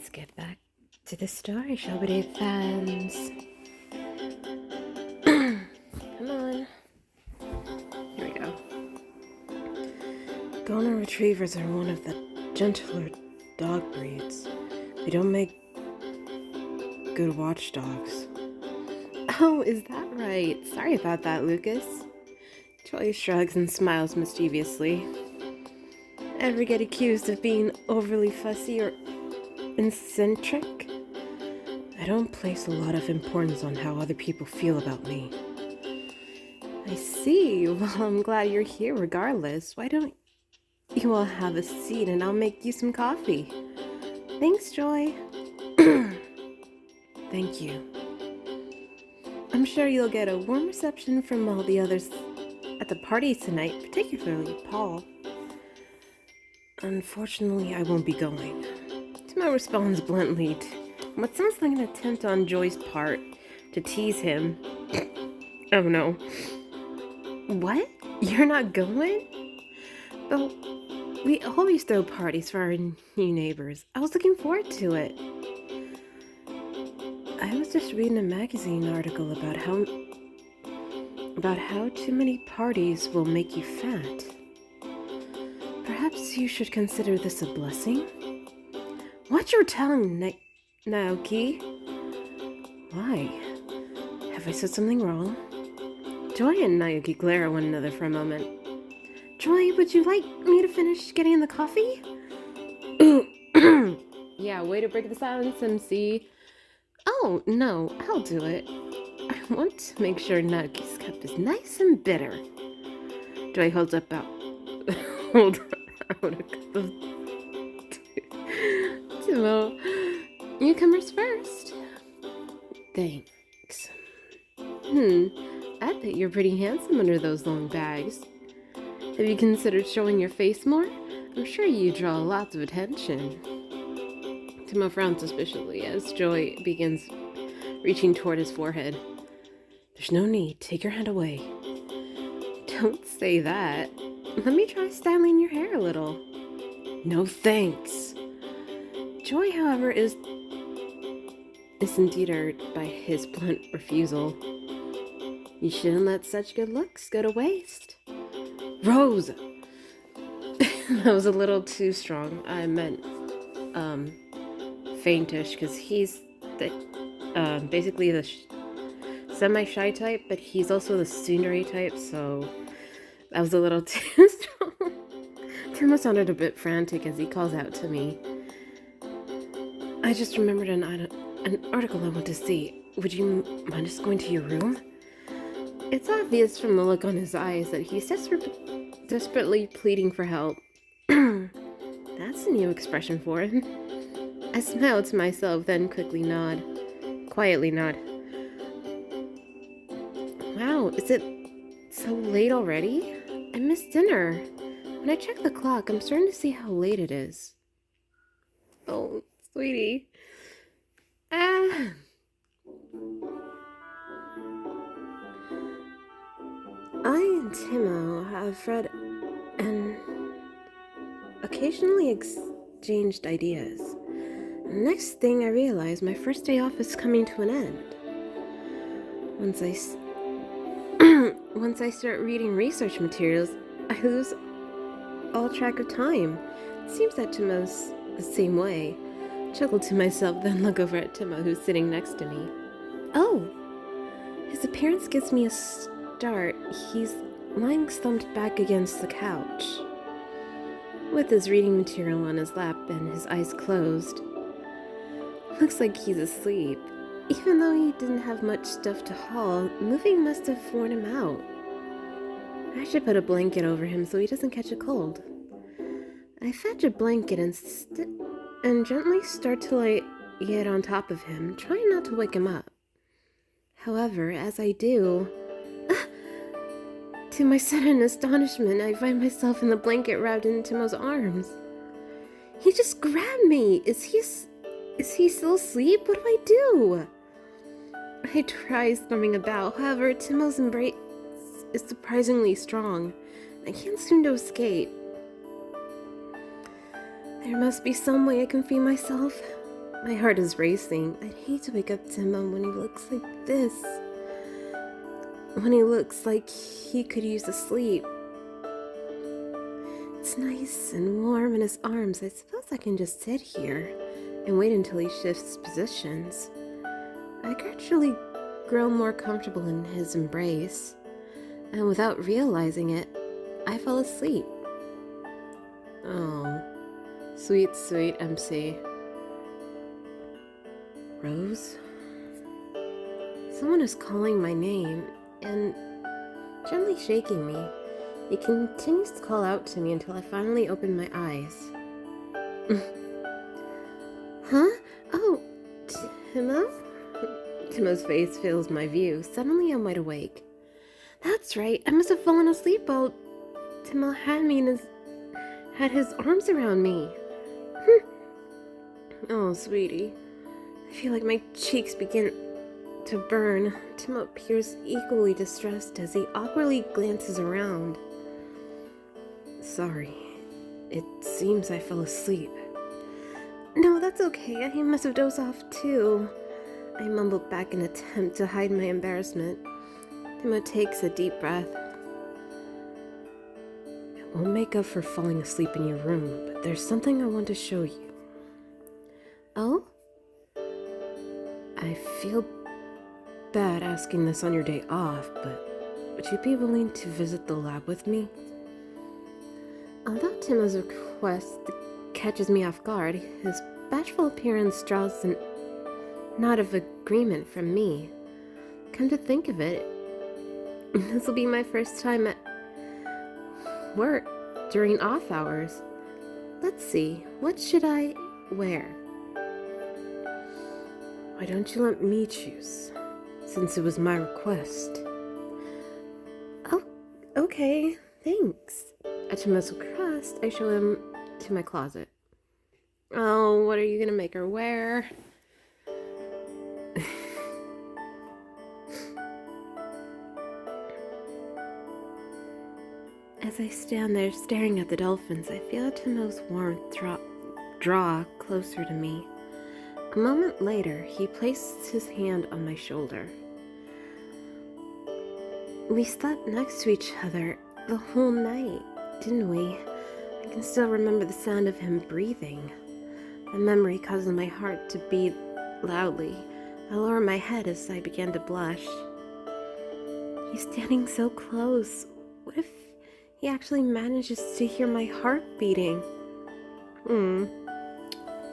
Let's get back to the story, shall we, Dave fans? Come on. Here we go. Golden Retrievers are one of the gentler dog breeds. They don't make good watchdogs. Oh, is that right? Sorry about that, Lucas. Joy shrugs and smiles mischievously. Ever get accused of being overly fussy or eccentric? I don't place a lot of importance on how other people feel about me. I see. Well, I'm glad you're here regardless. Why don't you all have a seat and I'll make you some coffee? Thanks, Joy. Thank you. I'm sure you'll get a warm reception from all the others at the party tonight, particularly Paul. Unfortunately, I won't be going. Timo responds bluntly to what sounds like an attempt on Joy's part to tease him. Oh no. What? You're not going? But we always throw parties for our new neighbors. I was looking forward to it. I was just reading a magazine article about how too many parties will make you fat. Perhaps you should consider this a blessing? Watch your tongue, Naoki. Why? Have I said something wrong? Joy and Naoki glare at one another for a moment. Joy, would you like me to finish getting the coffee? Yeah, way to break the silence, MC. Oh, no, I'll do it. I want to make sure Naoki's cup is nice and bitter. Joy holds out a cup of Timo. Newcomers first. Thanks. I bet you're pretty handsome under those long bags. Have you considered showing your face more? I'm sure you draw lots of attention. Timo frowns suspiciously as Joy begins reaching toward his forehead. There's no need. Take your hand away. Don't say that. Let me try styling your hair a little. No thanks. Joy, however, is deterred by his blunt refusal. You shouldn't let such good looks go to waste. Rose! That was a little too strong. I meant, faintish, because he's basically the semi-shy type, but he's also the tsundere type, so that was a little too strong. Timo sounded a bit frantic as he calls out to me. I just remembered an article I want to see. Would you mind us going to your room? It's obvious from the look on his eyes that he's desperately pleading for help. That's a new expression for him. I smile to myself, then quietly nod. Wow, is it so late already? I missed dinner. When I check the clock, I'm starting to see how late it is. Oh, sweetie. I and Timo have read and occasionally exchanged ideas. The next thing I realize, my first day off is coming to an end. Once I start reading research materials, I lose all track of time. It seems that Timo's the same way. I chuckle to myself, then look over at Timo, who's sitting next to me. Oh! His appearance gives me a start. He's lying slumped back against the couch, with his reading material on his lap and his eyes closed. Looks like he's asleep. Even though he didn't have much stuff to haul, moving must have worn him out. I should put a blanket over him so he doesn't catch a cold. I fetch a blanket and gently start to lay it on top of him, trying not to wake him up. However, as I do, to my sudden astonishment, I find myself in the blanket wrapped in Timo's arms. He just grabbed me. Is he still asleep? What do I do? I try swimming about. However, Timo's embrace is surprisingly strong. I can't seem to escape. There must be some way I can free myself. My heart is racing. I'd hate to wake up Timo when he looks like this. When he looks like he could use a sleep. It's nice and warm in his arms. I suppose I can just sit here and wait until he shifts positions. I gradually grow more comfortable in his embrace, and without realizing it, I fell asleep. Oh, sweet, sweet MC. Rose? Someone is calling my name and gently shaking me. He continues to call out to me until I finally open my eyes. Huh? Oh, Timo? Timo's face fills my view. Suddenly I'm wide awake. That's right, I must have fallen asleep while Timo had his arms around me. Oh, sweetie. I feel like my cheeks begin to burn. Timo appears equally distressed as he awkwardly glances around. Sorry. It seems I fell asleep. No, that's okay. I must have dozed off too. I mumbled back in an attempt to hide my embarrassment. Timo takes a deep breath. I won't make up for falling asleep in your room, but there's something I want to show you. Oh? I feel bad asking this on your day off, but would you be willing to visit the lab with me? Although Timo's request catches me off guard, his bashful appearance draws a nod of agreement from me. Come to think of it, this will be my first time at work during off hours. Let's see, what should I wear? Why don't you let me choose, since it was my request? Oh, okay, thanks. At Timo's request, I show him to my closet. Oh, what are you gonna make her wear? As I stand there staring at the dolphins, I feel Timo's warmth draw closer to me. A moment later, he places his hand on my shoulder. We slept next to each other the whole night, didn't we? I can still remember the sound of him breathing. The memory causes my heart to beat loudly. I lower my head as I began to blush. He's standing so close. What if he actually manages to hear my heart beating?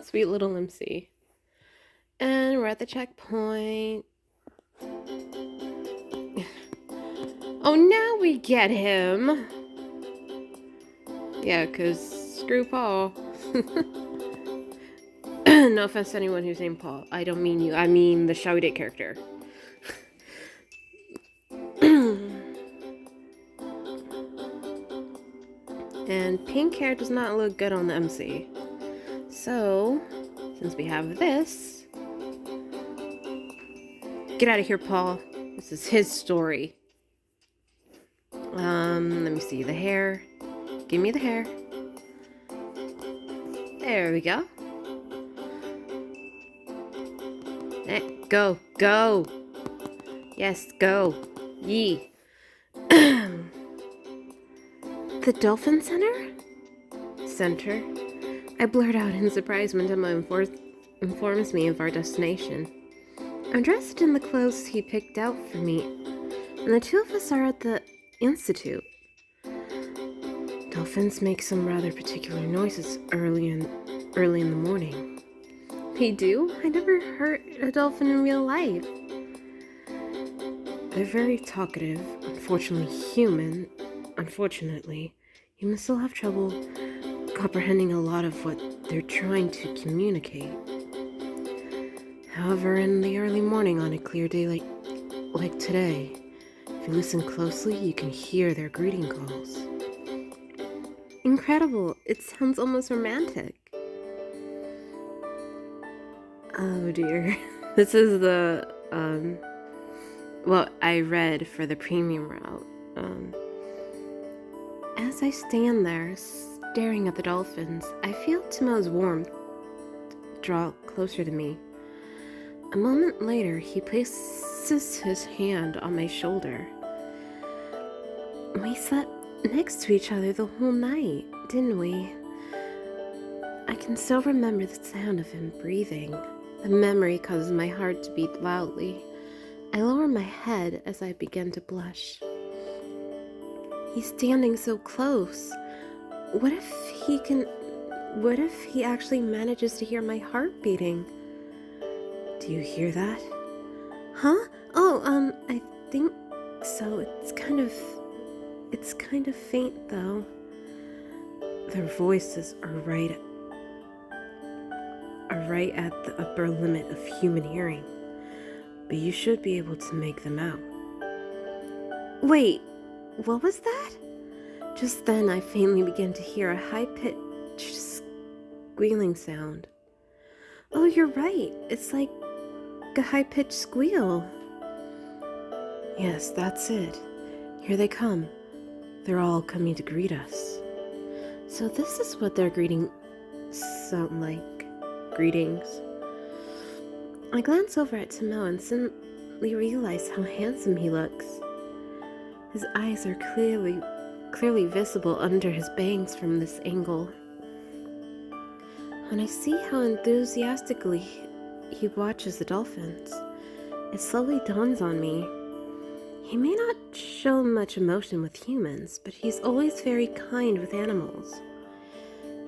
Sweet little MC. And we're at the checkpoint. Oh, now we get him. Yeah, because screw Paul. No offense to anyone who's named Paul. I don't mean you. I mean the Shall We Date character. And pink hair does not look good on the MC. So, since we have this... Get out of here, Paul. This is his story. Let me see. The hair. Give me the hair. There we go. Go. Go. Yes, go. Yee. The Dolphin Center? Center? I blurt out in surprise when Timo informs me of our destination. I'm dressed in the clothes he picked out for me, and the two of us are at the institute. Dolphins make some rather particular noises early in the morning. They do? I never heard a dolphin in real life. They're very talkative, unfortunately, humans still have trouble comprehending a lot of what they're trying to communicate. However, in the early morning on a clear day like today, if you listen closely, you can hear their greeting calls. Incredible! It sounds almost romantic. Oh dear. This is the, what I read for the premium route. As I stand there, staring at the dolphins, I feel Timo's warmth draw closer to me. A moment later, he places his hand on my shoulder. We slept next to each other the whole night, didn't we? I can still remember the sound of him breathing. The memory causes my heart to beat loudly. I lower my head as I begin to blush. He's standing so close. What if he actually manages to hear my heart beating? Do you hear that? Huh? Oh, I think so. It's kind of faint though. Their voices are right at the upper limit of human hearing, but you should be able to make them out. Wait, what was that? Just then I faintly began to hear a high-pitched squealing sound. Oh, you're right. It's like a high-pitched squeal. Yes, that's it. Here they come. They're all coming to greet us. So this is what their greetings sound like. Greetings. I glance over at Timo and suddenly realize how handsome he looks. His eyes are clearly visible under his bangs from this angle. When I see how enthusiastically he watches the dolphins, it slowly dawns on me. He may not show much emotion with humans, but he's always very kind with animals.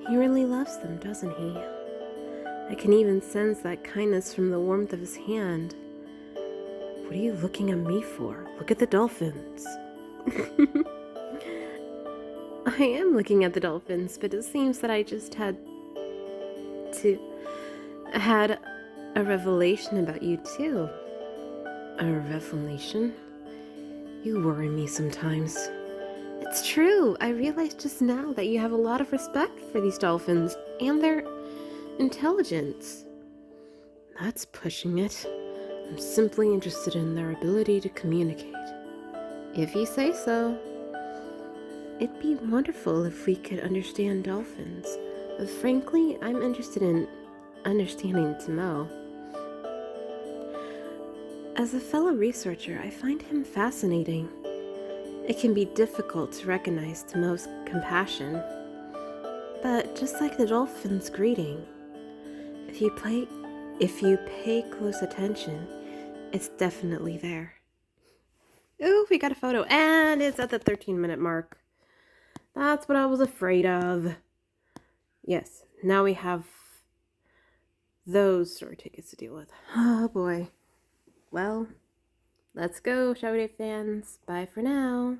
He really loves them, doesn't he? I can even sense that kindness from the warmth of his hand. What are you looking at me for? Look at the dolphins. I am looking at the dolphins, but it seems that I just had a revelation about you too. A revelation? You worry me sometimes. It's true. I realized just now that you have a lot of respect for these dolphins and their intelligence. That's pushing it. I'm simply interested in their ability to communicate. If you say so. It'd be wonderful if we could understand dolphins, but frankly, I'm interested in understanding Timo. As a fellow researcher, I find him fascinating. It can be difficult to recognize Timo's compassion, but just like the dolphin's greeting, if you pay close attention, it's definitely there. Ooh, we got a photo, and it's at the 13-minute mark. That's what I was afraid of. Yes, now we have those story tickets to deal with. Oh boy. Well, let's go, Show Day fans. Bye for now.